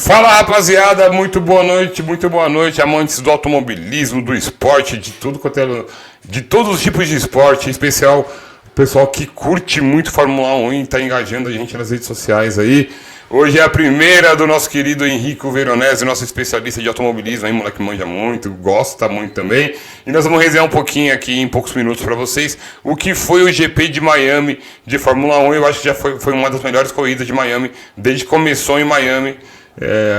Fala rapaziada, muito boa noite, amantes do automobilismo, do esporte, de tudo quanto é, de todos os tipos de esporte, em especial o pessoal que curte muito Fórmula 1 e está engajando a gente nas redes sociais aí. Hoje é a primeira do nosso querido Henrico Veronese, nosso especialista de automobilismo, aí moleque manja muito, gosta muito também. E nós vamos resenhar um pouquinho aqui em poucos minutos para vocês o que foi o GP de Miami de Fórmula 1. Eu acho que já foi uma das melhores corridas de Miami desde que começou em Miami.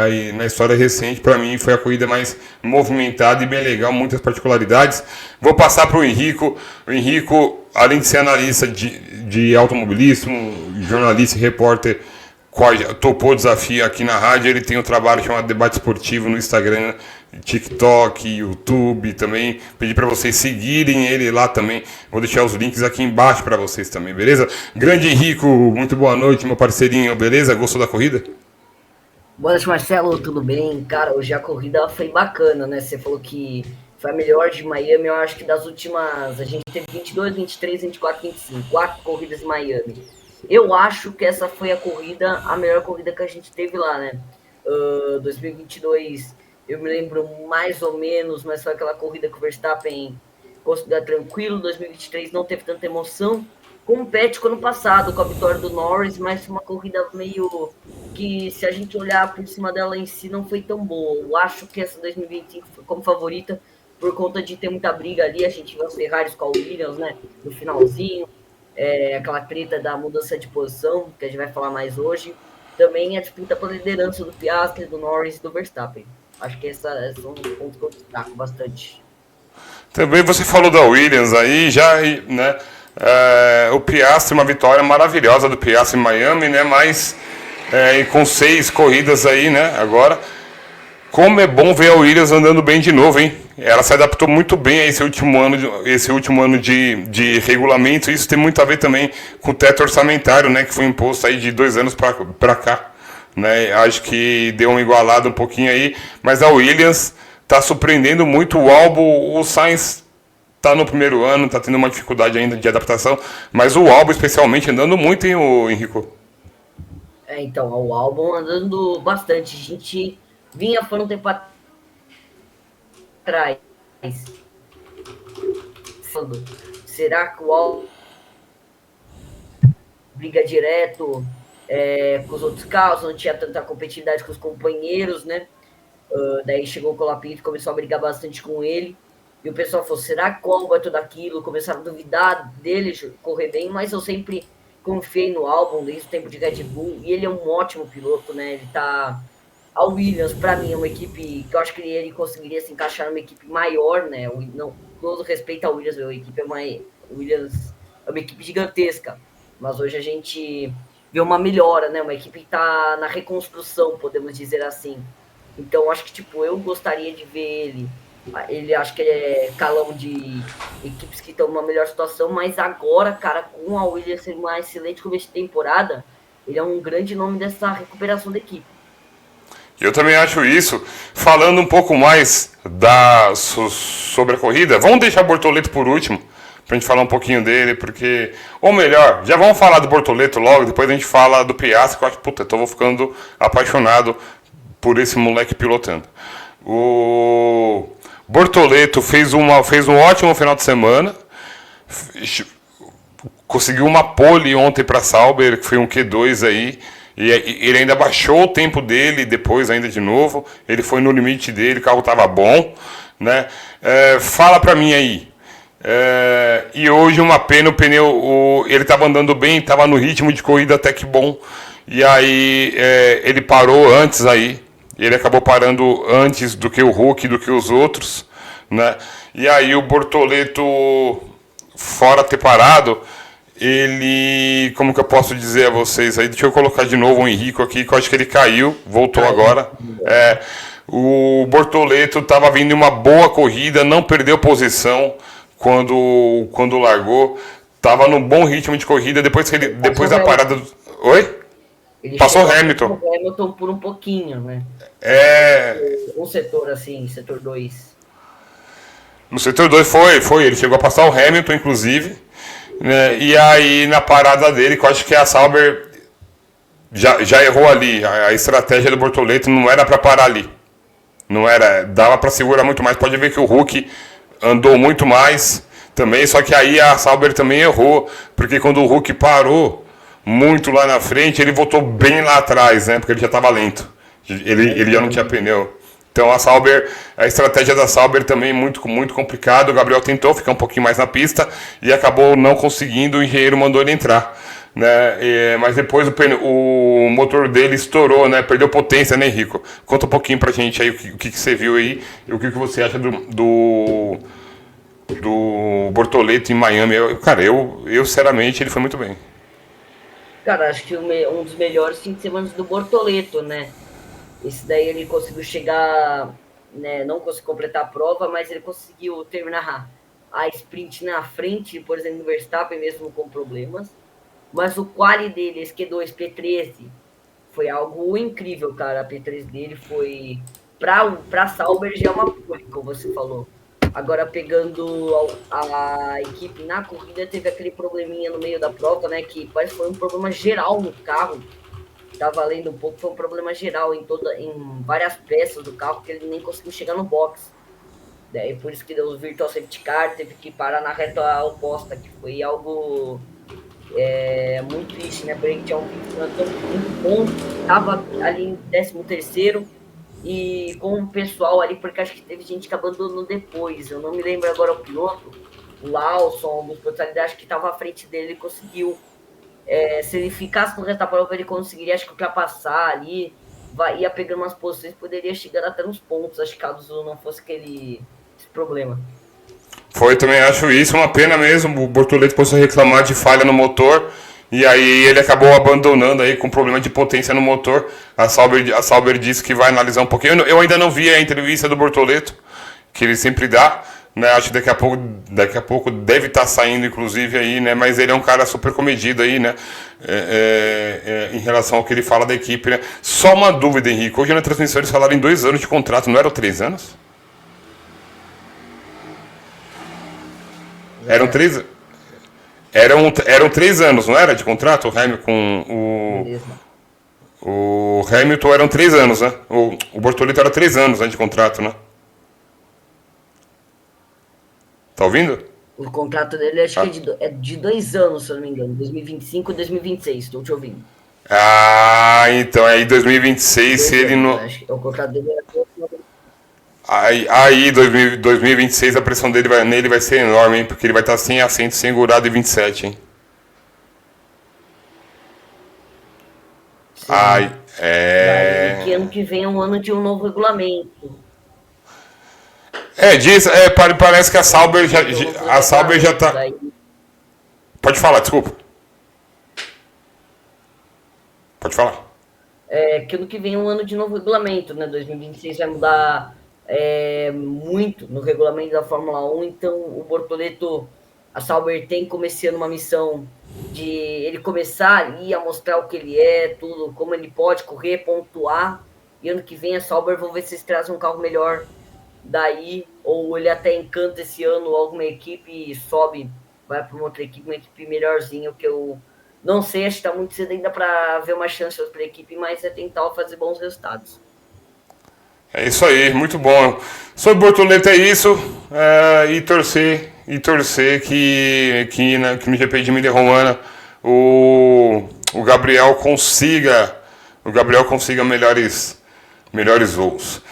Aí na história recente, para mim, foi a corrida mais movimentada e bem legal, muitas particularidades. Vou passar para o Henrico. O Henrico, além de ser analista de automobilismo, jornalista e repórter, topou o desafio aqui na rádio. Ele tem um trabalho chamado Debate Esportivo no Instagram, TikTok, YouTube também. Pedi para vocês seguirem ele lá também. Vou deixar os links aqui embaixo para vocês também, beleza? Grande Henrico, muito boa noite, meu parceirinho, beleza? Gostou da corrida? Boa noite, Marcelo, tudo bem? Cara, hoje a corrida foi bacana, né? Você falou que foi a melhor de Miami. Eu acho que das últimas, a gente teve 22, 23, 24, 25, 4 corridas em Miami. Eu acho que essa foi a melhor corrida que a gente teve lá, né? 2022, eu me lembro mais ou menos, mas foi aquela corrida que o Verstappen conseguiu tranquilo. 2023 não teve tanta emoção. Compete com o ano passado, com a vitória do Norris, mas uma corrida meio que, se a gente olhar por cima dela em si, não foi tão boa. Eu acho que essa 2025 foi como favorita, por conta de ter muita briga ali. A gente viu as Ferraris com a Williams, né, no finalzinho, aquela treta da mudança de posição, que a gente vai falar mais hoje. Também a disputa pela liderança do Piastri, do Norris e do Verstappen. Acho que esses são os pontos que eu destaco bastante. Também você falou da Williams aí, já, né? O Piastri, uma vitória maravilhosa do Piastri em Miami, né? Mas com 6 corridas aí, né? Agora, como é bom ver a Williams andando bem de novo, hein? Ela se adaptou muito bem a esse último ano de regulamento. Isso tem muito a ver também com o teto orçamentário, né? Que foi imposto aí de 2 anos para cá, né? Acho que deu uma igualada um pouquinho aí, mas a Williams está surpreendendo muito. O Albon, o Sainz tá no primeiro ano, tá tendo uma dificuldade ainda de adaptação, mas o Albon especialmente andando muito, hein, o Henrico? Então, o Albon andando bastante. A gente vinha falando um tempo atrás. Falando, será que o Albon briga direto com os outros carros, não tinha tanta competitividade com os companheiros, né? Daí chegou o Colapinto, começou a brigar bastante com ele. E o pessoal falou, será que o Albon é tudo aquilo? Começaram a duvidar dele correr bem, mas eu sempre confiei no Albon desde o tempo de Red Bull. E ele é um ótimo piloto, né? Ele tá... A Williams, para mim, é uma equipe que eu acho que ele conseguiria se encaixar numa equipe maior, né? Não, todo respeito à Williams, a equipe Williams é uma equipe gigantesca. Mas hoje a gente vê uma melhora, né? Uma equipe que tá na reconstrução, podemos dizer assim. Então, acho que, tipo, eu gostaria de ver ele acho que ele é calão de equipes que estão numa melhor situação, mas agora, cara, com a Williams sendo uma excelente começo de temporada, ele é um grande nome dessa recuperação da equipe. Eu também acho isso. Falando um pouco mais sobre a corrida, vamos deixar o Bortoleto por último, pra gente falar um pouquinho dele, porque... Ou melhor, já vamos falar do Bortoleto logo, depois a gente fala do Piastri, que eu acho, puta, eu tô ficando apaixonado por esse moleque pilotando. O Bortoleto fez um ótimo final de semana, conseguiu uma pole ontem para Sauber, que foi um Q2 aí, e ele ainda baixou o tempo dele depois ainda de novo, ele foi no limite dele, o carro estava bom, né? Fala para mim aí. E hoje uma pena, o pneu, ele estava andando bem, estava no ritmo de corrida até que bom, e aí ele parou antes aí. Ele acabou parando antes do que o Hulk, do que os outros, né? E aí o Bortoleto, fora ter parado, ele... Como que eu posso dizer a vocês aí? Deixa eu colocar de novo o Henrico aqui, que eu acho que ele caiu, voltou agora. O Bortoleto estava vindo em uma boa corrida, não perdeu posição quando largou. Estava num bom ritmo de corrida, depois da parada... Oi? Ele passou o Hamilton. O Hamilton por um pouquinho, né? Um setor assim, setor 2. No setor 2 foi. Ele chegou a passar o Hamilton, inclusive. Né? E aí, na parada dele, que eu acho que a Sauber já errou ali. A estratégia do Bortoleto não era para parar ali. Não era, dava para segurar muito mais. Pode ver que o Hulk andou muito mais também, só que aí a Sauber também errou, porque quando o Hulk parou muito lá na frente, ele voltou bem lá atrás, né? Porque ele já estava lento. Ele já não tinha pneu. Então a estratégia da Sauber também muito complicado. O Gabriel tentou ficar um pouquinho mais na pista e acabou não conseguindo. O engenheiro mandou ele entrar, né? Mas depois o motor dele estourou, né? Perdeu potência, né, Henrico? Conta um pouquinho pra gente aí o que você viu aí e o que você acha do Bortoleto em Miami. Eu sinceramente ele foi muito bem. Cara, acho que um dos melhores fins de semana do Bortoleto, né? Esse daí ele conseguiu chegar, né? Não conseguiu completar a prova, mas ele conseguiu terminar a sprint na frente, por exemplo, do Verstappen, mesmo com problemas. Mas o quali dele, esse Q2, P13, foi algo incrível, cara. A P3 dele foi. Pra Sauber já é uma pole, como você falou. Agora, pegando a equipe na corrida, teve aquele probleminha no meio da prova, né? Que parece que foi um problema geral no carro. Tava lendo um pouco, foi um problema geral em várias peças do carro, que ele nem conseguiu chegar no box. Daí por isso que deu os virtual safety car, teve que parar na reta oposta, que foi algo muito triste, né? Porque tinha um muito bom, tava ali em 13º e com o pessoal ali, porque acho que teve gente que abandonou depois. Eu não me lembro agora o piloto, o Lawson, alguns pilotos acho que tava à frente dele e conseguiu. Se ele ficasse no resto da prova, ele conseguiria, acho que ultrapassar ali, ia pegando umas posições, poderia chegar até nos pontos, acho que caso não fosse esse problema. Foi, também acho isso uma pena mesmo. O Bortoleto possui reclamar de falha no motor. E aí ele acabou abandonando aí com problema de potência no motor. A Sauber disse que vai analisar um pouquinho. Eu ainda não vi a entrevista do Bortoleto, que ele sempre dá. Né? Acho que daqui a pouco deve estar saindo, inclusive, aí, né? Mas ele é um cara super comedido aí, né? Em relação ao que ele fala da equipe, né? Só uma dúvida, Henrique. Hoje na transmissão eles falaram em 2 anos de contrato, não eram 3 anos? Eram 3 Eram 3 anos, não era? De contrato? O Hamilton com Beleza. o Hamilton eram 3 anos, né? O Bortoleto era 3 anos, né, de contrato, né? Tá ouvindo? O contrato dele acho que Ah, é de 2 anos, se eu não me engano. 2025 e 2026, estou te ouvindo. Então aí 2026, se Dois ele anos, não. acho que o contrato dele era. Aí 2026 a pressão nele vai ser enorme, hein? Porque ele vai estar sem assento, sem segurado em 27, hein? Ai, Sim. Daí que ano que vem é um ano de um novo regulamento. Parece que Um novo a Sauber já regulamento. tá. Daí Pode falar, desculpa. Pode falar. que ano que vem é um ano de novo regulamento, né? 2026 vai mudar muito no regulamento da Fórmula 1, então o Bortoleto, a Sauber tem como esse ano uma missão de ele começar ali a mostrar o que ele é, tudo, como ele pode correr, pontuar, e ano que vem a Sauber vão ver se eles trazem um carro melhor daí, ou ele até encanta esse ano alguma equipe e sobe, vai para uma outra equipe, uma equipe melhorzinha, o que eu não sei, acho que está muito cedo ainda para ver uma chance para a equipe, mas é tentar fazer bons resultados. É isso aí, muito bom. Sobre Bortoleto é isso. E torcer que no GP de Emília Romana o Gabriel consiga melhores voos.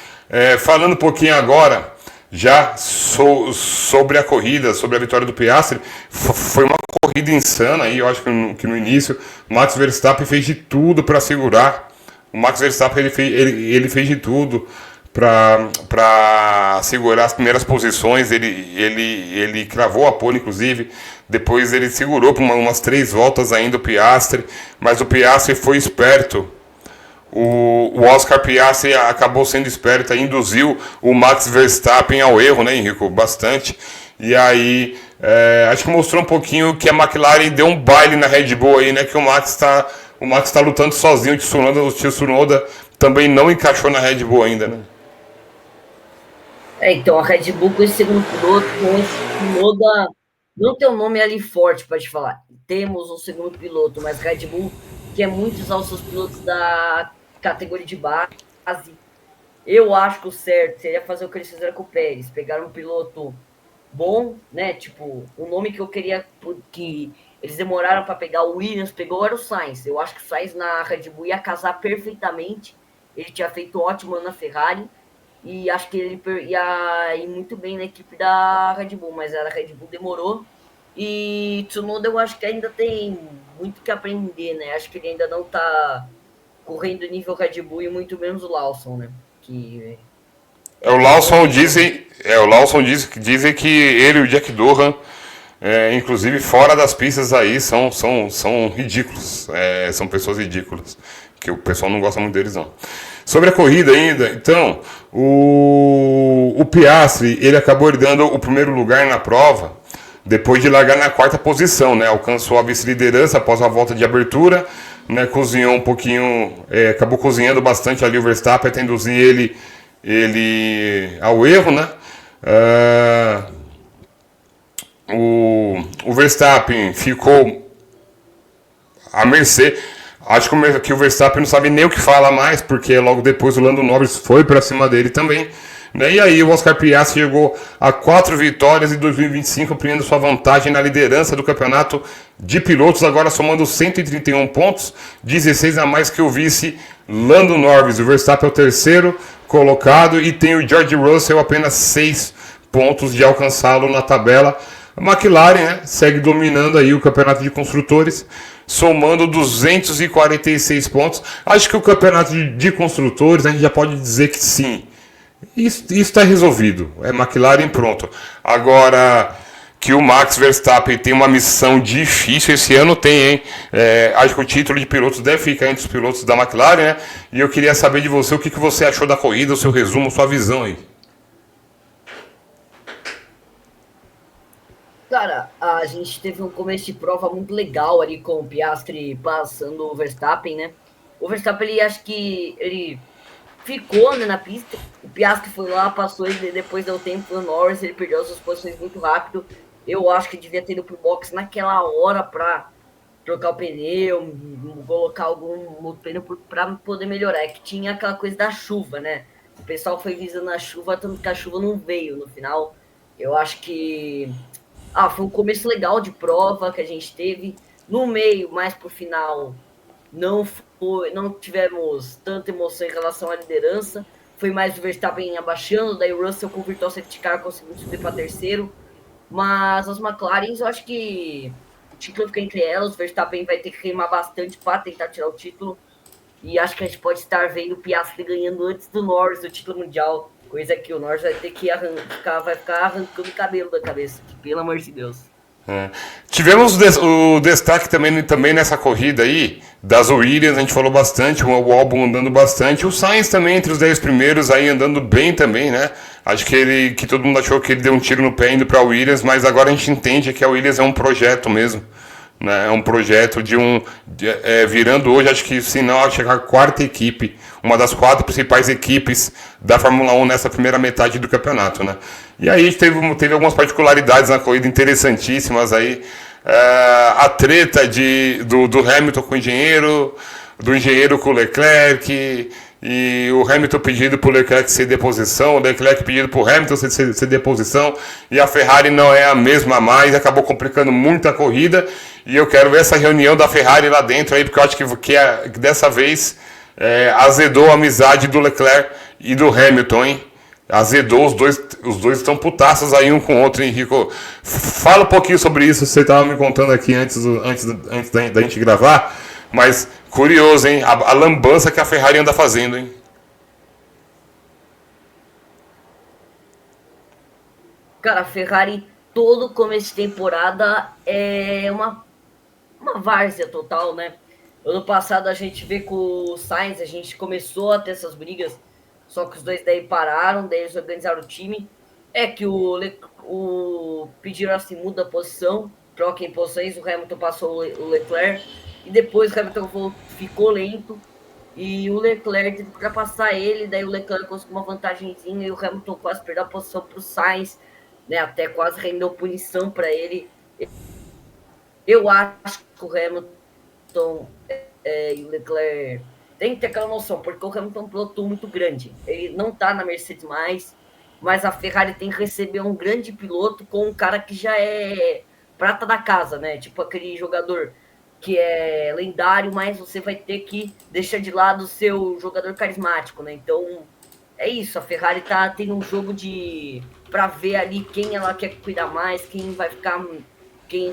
Falando um pouquinho agora, já sobre a corrida, sobre a vitória do Piastri, foi uma corrida insana aí, eu acho que no início, Max Verstappen fez de tudo para segurar. O Max Verstappen ele fez de tudo para segurar as primeiras posições. Ele cravou a pole, inclusive. Depois ele segurou por umas 3 voltas ainda o Piastri, mas o Piastri foi esperto. O Oscar Piastri acabou sendo esperto, induziu o Max Verstappen ao erro, né, Henrico? Bastante. E aí, acho que mostrou um pouquinho que a McLaren deu um baile na Red Bull aí, né? Que o Max tá lutando sozinho. O Tsunoda também não encaixou na Red Bull ainda, né? Então a Red Bull com esse segundo piloto, com esse Tsunoda, não tem um nome ali forte para te falar. Temos um segundo piloto, mas Red Bull quer muito usar os seus pilotos da categoria de base. Eu acho que o certo seria fazer o que eles fizeram com o Pérez, pegar um piloto bom, né? Tipo, o nome que eu queria que eles demoraram para pegar o Williams, pegou era o Sainz. Eu acho que o Sainz na Red Bull ia casar perfeitamente. Ele tinha feito ótimo na Ferrari e acho que ele ia ir muito bem na equipe da Red Bull, mas a Red Bull demorou. E Tsunoda eu acho que ainda tem muito que aprender, né? Acho que ele ainda não tá correndo nível Red Bull e muito menos o Lawson, né? Que É, é bom. O Lawson dizem que ele e o Jack Durham, inclusive fora das pistas aí, são ridículos. São pessoas ridículas. Que o pessoal não gosta muito deles, não. Sobre a corrida ainda, então, o Piastri, ele acabou dando o primeiro lugar na prova, depois de largar na quarta posição, né? Alcançou a vice-liderança após a volta de abertura, né? Cozinhou um pouquinho, acabou cozinhando bastante ali o Verstappen até induzir ele ao erro, né? O Verstappen ficou à mercê. Acho que o Verstappen não sabe nem o que fala mais, porque logo depois o Lando Norris foi para cima dele também. Né? E aí o Oscar Piastri chegou a 4 vitórias em 2025, ampliando sua vantagem na liderança do campeonato de pilotos, agora somando 131 pontos, 16 a mais que o vice Lando Norris. O Verstappen é o terceiro colocado e tem o George Russell apenas 6 pontos de alcançá-lo na tabela. A McLaren, né, segue dominando aí o campeonato de construtores, somando 246 pontos. Acho que o campeonato de construtores a gente já pode dizer que sim. Isso está resolvido. É McLaren pronto. Agora que o Max Verstappen tem uma missão difícil esse ano, tem, hein? Acho que o título de pilotos deve ficar entre os pilotos da McLaren, né? E eu queria saber de você o que você achou da corrida, o seu resumo, sua visão aí. Cara, a gente teve um começo de prova muito legal ali com o Piastri passando o Verstappen, né? O Verstappen, ele acho que ele ficou, né, na pista. O Piastri foi lá, passou ele, depois deu tempo pro Norris, ele perdeu as suas posições muito rápido. Eu acho que devia ter ido pro box naquela hora para trocar o pneu, colocar algum outro pneu para poder melhorar. É que tinha aquela coisa da chuva, né? O pessoal foi visando a chuva, tanto que a chuva não veio no final. Eu acho que foi um começo legal de prova que a gente teve. No meio, mais pro final, não tivemos tanta emoção em relação à liderança. Foi mais o Verstappen abaixando, daí o Russell com o virtual safety car conseguiu subir para terceiro. Mas as McLarens, eu acho que o título fica entre elas. O Verstappen vai ter que queimar bastante para tentar tirar o título. E acho que a gente pode estar vendo o Piastri ganhando antes do Norris o título mundial. Coisa que o Norris vai ter que vai ficar arrancando o cabelo da cabeça. Pelo amor de Deus. Tivemos o destaque também nessa corrida aí, das Williams, a gente falou bastante, o Albon andando bastante, o Sainz também entre os 10 primeiros aí andando bem também, né? Acho que todo mundo achou que ele deu um tiro no pé indo para a Williams, mas agora a gente entende que a Williams é um projeto mesmo. Né? É um projeto virando hoje, acho que se não chegar a quarta equipe, uma das 4 principais equipes da Fórmula 1 nessa primeira metade do campeonato, né? E aí teve algumas particularidades na corrida interessantíssimas aí, a treta do Hamilton com o engenheiro, do engenheiro com o Leclerc, e o Hamilton pedindo para o Leclerc ceder posição, o Leclerc pedindo para o Hamilton ceder posição, e a Ferrari não é a mesma mais, acabou complicando muito a corrida, e eu quero ver essa reunião da Ferrari lá dentro, aí, porque eu acho que dessa vez azedou a amizade do Leclerc e do Hamilton, hein? Azedou, os dois estão putaços aí um com o outro, hein, Rico? Fala um pouquinho sobre isso, você estava me contando aqui antes da gente gravar, mas curioso, hein? A lambança que a Ferrari anda fazendo, hein? Cara, a Ferrari todo começo de temporada é uma várzea total, né? Ano passado a gente vê com o Sainz, a gente começou a ter essas brigas, só que os dois daí pararam, daí eles organizaram o time. É que o pediram assim, muda a posição, troca em posições, o Hamilton passou o Leclerc, e depois o Hamilton ficou lento, e o Leclerc teve que ultrapassar ele, daí o Leclerc conseguiu uma vantagemzinha, e o Hamilton quase perdeu a posição para o Sainz, né, até quase rendeu punição para ele. Eu acho que o Hamilton e o Leclerc tem que ter aquela noção, porque o Hamilton é um piloto muito grande. Ele não tá na Mercedes mais, mas a Ferrari tem que receber um grande piloto com um cara que já é prata da casa, né? Tipo aquele jogador que é lendário, mas você vai ter que deixar de lado o seu jogador carismático, né? Então, é isso. A Ferrari tá tendo um jogo de para ver ali quem ela quer cuidar mais, quem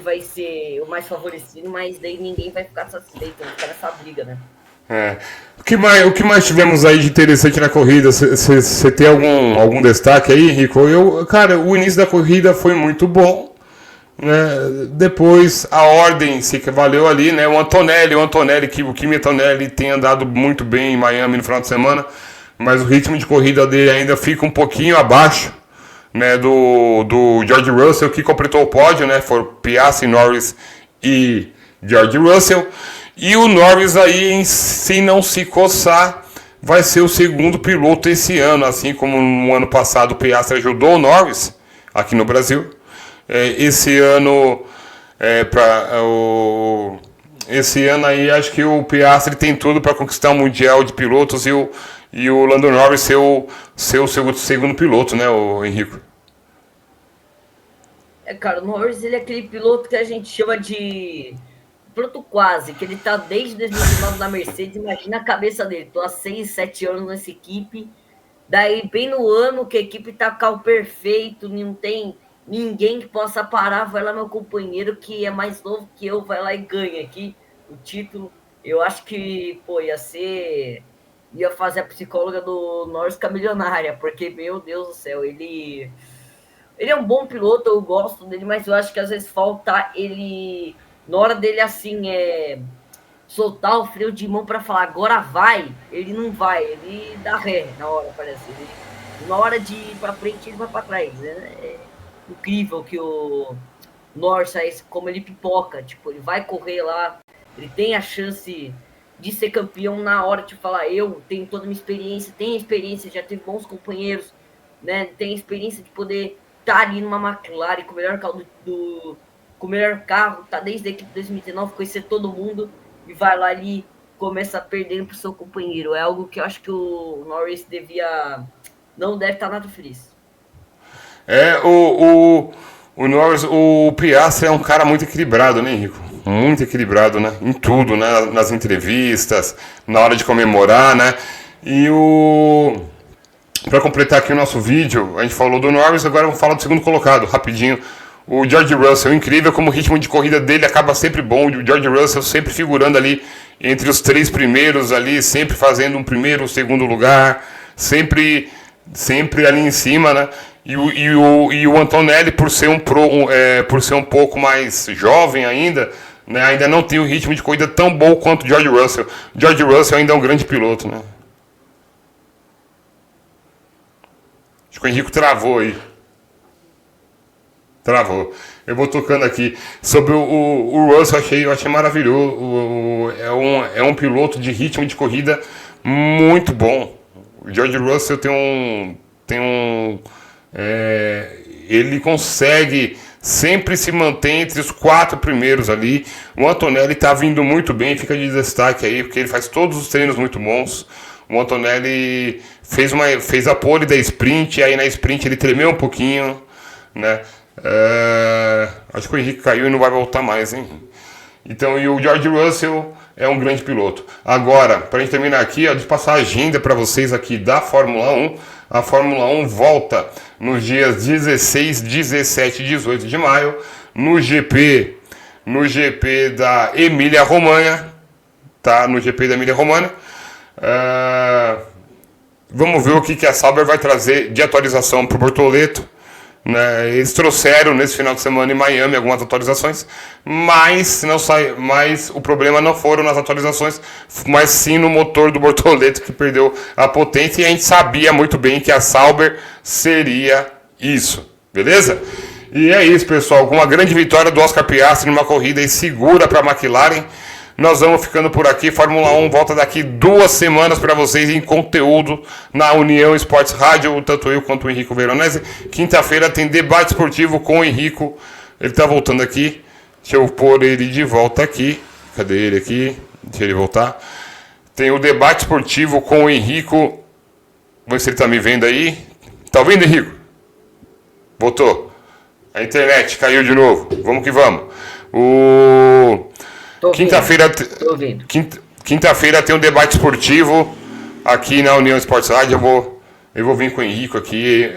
vai ser o mais favorecido, mas daí ninguém vai ficar satisfeito, vai ficar nessa briga, né? O que mais tivemos aí de interessante na corrida? Você tem algum destaque aí, Rico? Cara, o início da corrida foi muito bom. Né? Depois a ordem se que valeu ali, né? O Kimi Antonelli tem andado muito bem em Miami no final de semana, mas o ritmo de corrida dele ainda fica um pouquinho abaixo, né, do George Russell, que completou o pódio, né? Foram Piastri, Norris e George Russell. E o Norris aí, se não se coçar, vai ser o segundo piloto esse ano, assim como no ano passado o Piastri ajudou o Norris aqui no Brasil. Esse ano esse ano aí acho que o Piastri tem tudo para conquistar o Mundial de Pilotos e o Lando Norris ser o segundo piloto, né, o Henrico? Cara, o Norris ele é aquele piloto que a gente chama de piloto quase, que ele tá desde 2019 na Mercedes, imagina a cabeça dele, tô há 6, 7 anos nessa equipe, daí bem no ano que a equipe tá carro perfeito, não tem ninguém que possa parar, vai lá meu companheiro que é mais novo que eu, vai lá e ganha aqui o título. Eu acho que, pô, ia fazer a psicóloga do Norris ficar milionária, porque, meu Deus do céu, ele é um bom piloto, eu gosto dele, mas eu acho que às vezes falta ele, na hora dele assim, soltar o freio de mão para falar agora vai, ele não vai, ele dá ré na hora, parece. Na hora de ir para frente, ele vai para trás. É incrível que o Norris, como ele pipoca, tipo, ele vai correr lá, ele tem a chance de ser campeão na hora de falar, eu tenho toda a minha experiência, tenho experiência, já tive bons companheiros, né? Tem experiência de poder estar ali numa McLaren com o melhor carro com o melhor carro, tá desde a equipe de 2019, conhecer todo mundo e vai lá ali começa perdendo pro seu companheiro. É algo que eu acho que o Norris não deve estar nada feliz. O Norris, o Piastri é um cara muito equilibrado, né, Henrico? Muito equilibrado, né? Em tudo, né? Nas entrevistas, na hora de comemorar, né? Para completar aqui o nosso vídeo, a gente falou do Norris, agora vamos falar do segundo colocado, rapidinho. O George Russell, incrível como o ritmo de corrida dele acaba sempre bom. O George Russell sempre figurando ali entre os 3 primeiros ali, sempre fazendo um primeiro, um segundo lugar, sempre ali em cima, né? E o Antonelli, por ser um pouco mais jovem ainda, né, ainda não tem o ritmo de corrida tão bom quanto o George Russell. George Russell ainda é um grande piloto, né? Acho que o Henrico travou aí. Travou. Eu vou tocando aqui. Sobre o Russell, eu achei maravilhoso. É um piloto de ritmo de corrida muito bom. O George Russell ele consegue sempre se manter entre os 4 primeiros ali. O Antonelli está vindo muito bem, fica de destaque aí, porque ele faz todos os treinos muito bons. O Antonelli fez a pole da sprint, aí na sprint ele tremeu um pouquinho, né? Acho que o Henrique caiu e não vai voltar mais, hein? Então, e o George Russell é um grande piloto. Agora, para a gente terminar aqui, de passar a agenda para vocês aqui da Fórmula 1. A Fórmula 1 volta nos dias 16, 17 e 18 de maio no GP da Emília-Romanha, tá? No GP da Emília-Romanha. Vamos ver o que a Sauber vai trazer de atualização para o Bortoleto. Né? Eles trouxeram nesse final de semana em Miami algumas atualizações, mas o problema não foram nas atualizações, mas sim no motor do Bortoleto, que perdeu a potência, e a gente sabia muito bem que a Sauber seria isso, beleza? E é isso, pessoal, com uma grande vitória do Oscar Piastri numa corrida segura para a McLaren. Nós vamos ficando por aqui. Fórmula 1 volta daqui 2 semanas para vocês em conteúdo na União Esportes Rádio, tanto eu quanto o Henrico Veronese. Quinta-feira tem debate esportivo com o Henrico. Ele está voltando aqui. Deixa eu pôr ele de volta aqui. Cadê ele aqui? Deixa ele voltar. Tem o debate esportivo com o Henrico. Vamos ver se ele tá me vendo aí. Tá ouvindo, Henrico? Voltou. A internet caiu de novo. Vamos que vamos. Quinta-feira. Quinta-feira tem um debate esportivo aqui na União Esportes Rádio. Eu vou vir com o Henrico aqui.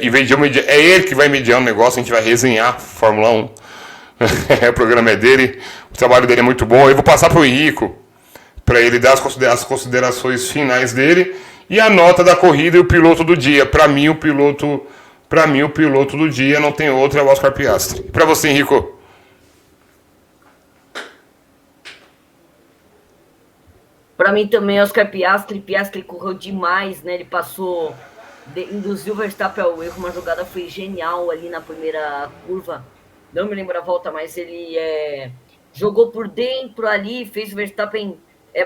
Em vez de é ele que vai mediar o negócio, a gente vai resenhar Fórmula 1. O programa é dele, o trabalho dele é muito bom. Eu vou passar para o Henrico, para ele dar as considerações finais dele e a nota da corrida e o piloto do dia. Para mim, o piloto do dia não tem outro, é o Oscar Piastri. E para você, Henrico? Para mim também, Oscar Piastri. Piastri correu demais, né? Ele induziu o Verstappen ao erro. Uma jogada foi genial ali na primeira curva. Não me lembro a volta, mas ele jogou por dentro ali, fez o Verstappen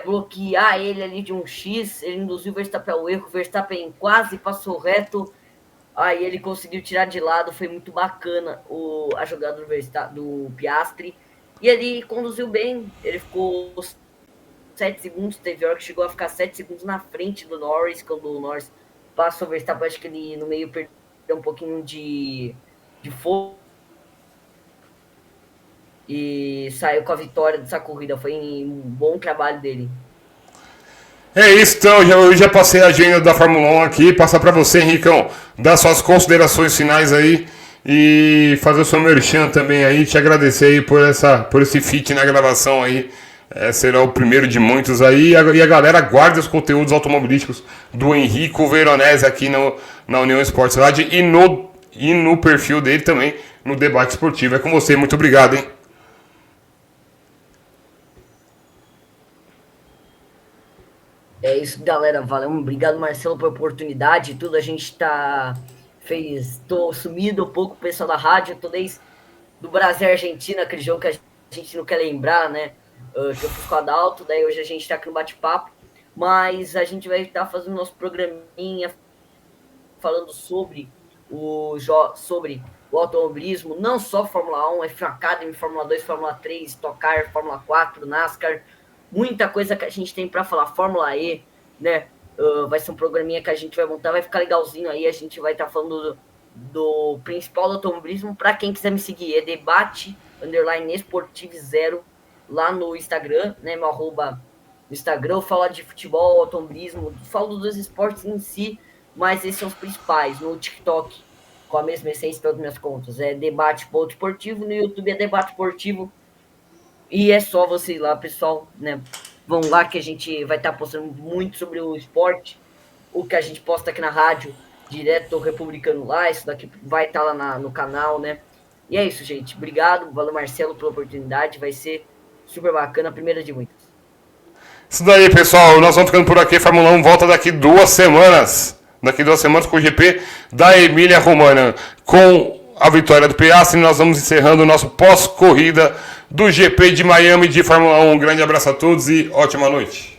bloquear ele ali de um X. Ele induziu o Verstappen ao erro. O Verstappen quase passou reto. Aí ele conseguiu tirar de lado. Foi muito bacana a jogada do Piastri. E ele conduziu bem. Ele ficou 7 segundos, teve hora que chegou a ficar 7 segundos na frente do Norris, quando o Norris passou o Verstappen, acho que ele no meio perdeu um pouquinho de fogo e saiu com a vitória dessa corrida. Foi um bom trabalho dele. É isso, então, eu já passei a agenda da Fórmula 1 aqui, passar para você, Henricão, dar suas considerações finais aí e fazer o seu merchan também aí, te agradecer aí por esse feat na gravação aí. Será o primeiro de muitos aí. E a galera guarda os conteúdos automobilísticos do Henrico Veronese aqui na União Esportes Rádio e no perfil dele também, no debate esportivo. É com você, muito obrigado, hein? É isso, galera. Valeu. Obrigado, Marcelo, pela oportunidade. Tudo a gente tô sumido um pouco, o pessoal da rádio, tô desde do Brasil e Argentina, aquele jogo que a gente não quer lembrar, né? Que eu fiz com a Adalto, daí hoje a gente tá aqui no bate-papo, mas a gente vai estar fazendo nosso programinha falando sobre o automobilismo, não só Fórmula 1, F1 Academy, Fórmula 2, Fórmula 3, Stock Car, Fórmula 4, NASCAR, muita coisa que a gente tem para falar, Fórmula E, né? Vai ser um programinha que a gente vai montar, vai ficar legalzinho aí, a gente vai estar falando do principal do automobilismo. Para quem quiser me seguir, é debate_esportivo0 lá no Instagram, né, meu arroba no Instagram. Eu falo de futebol, automobilismo, falo dos esportes em si, mas esses são os principais. No TikTok, com a mesma essência das minhas contas, é debate.esportivo, no YouTube é debate esportivo, e é só você ir lá, pessoal, né, vão lá que a gente vai estar postando muito sobre o esporte, o que a gente posta aqui na rádio, direto do Republicano lá, isso daqui vai estar lá no canal, né, e é isso, gente, obrigado, valeu, Marcelo, pela oportunidade, vai ser super bacana, a primeira de muitas. Isso daí, pessoal. Nós vamos ficando por aqui. Fórmula 1 volta daqui 2 semanas. Daqui 2 semanas com o GP da Emília-Romagna. Com a vitória do Piastri, nós vamos encerrando o nosso pós-corrida do GP de Miami de Fórmula 1. Um grande abraço a todos e ótima noite.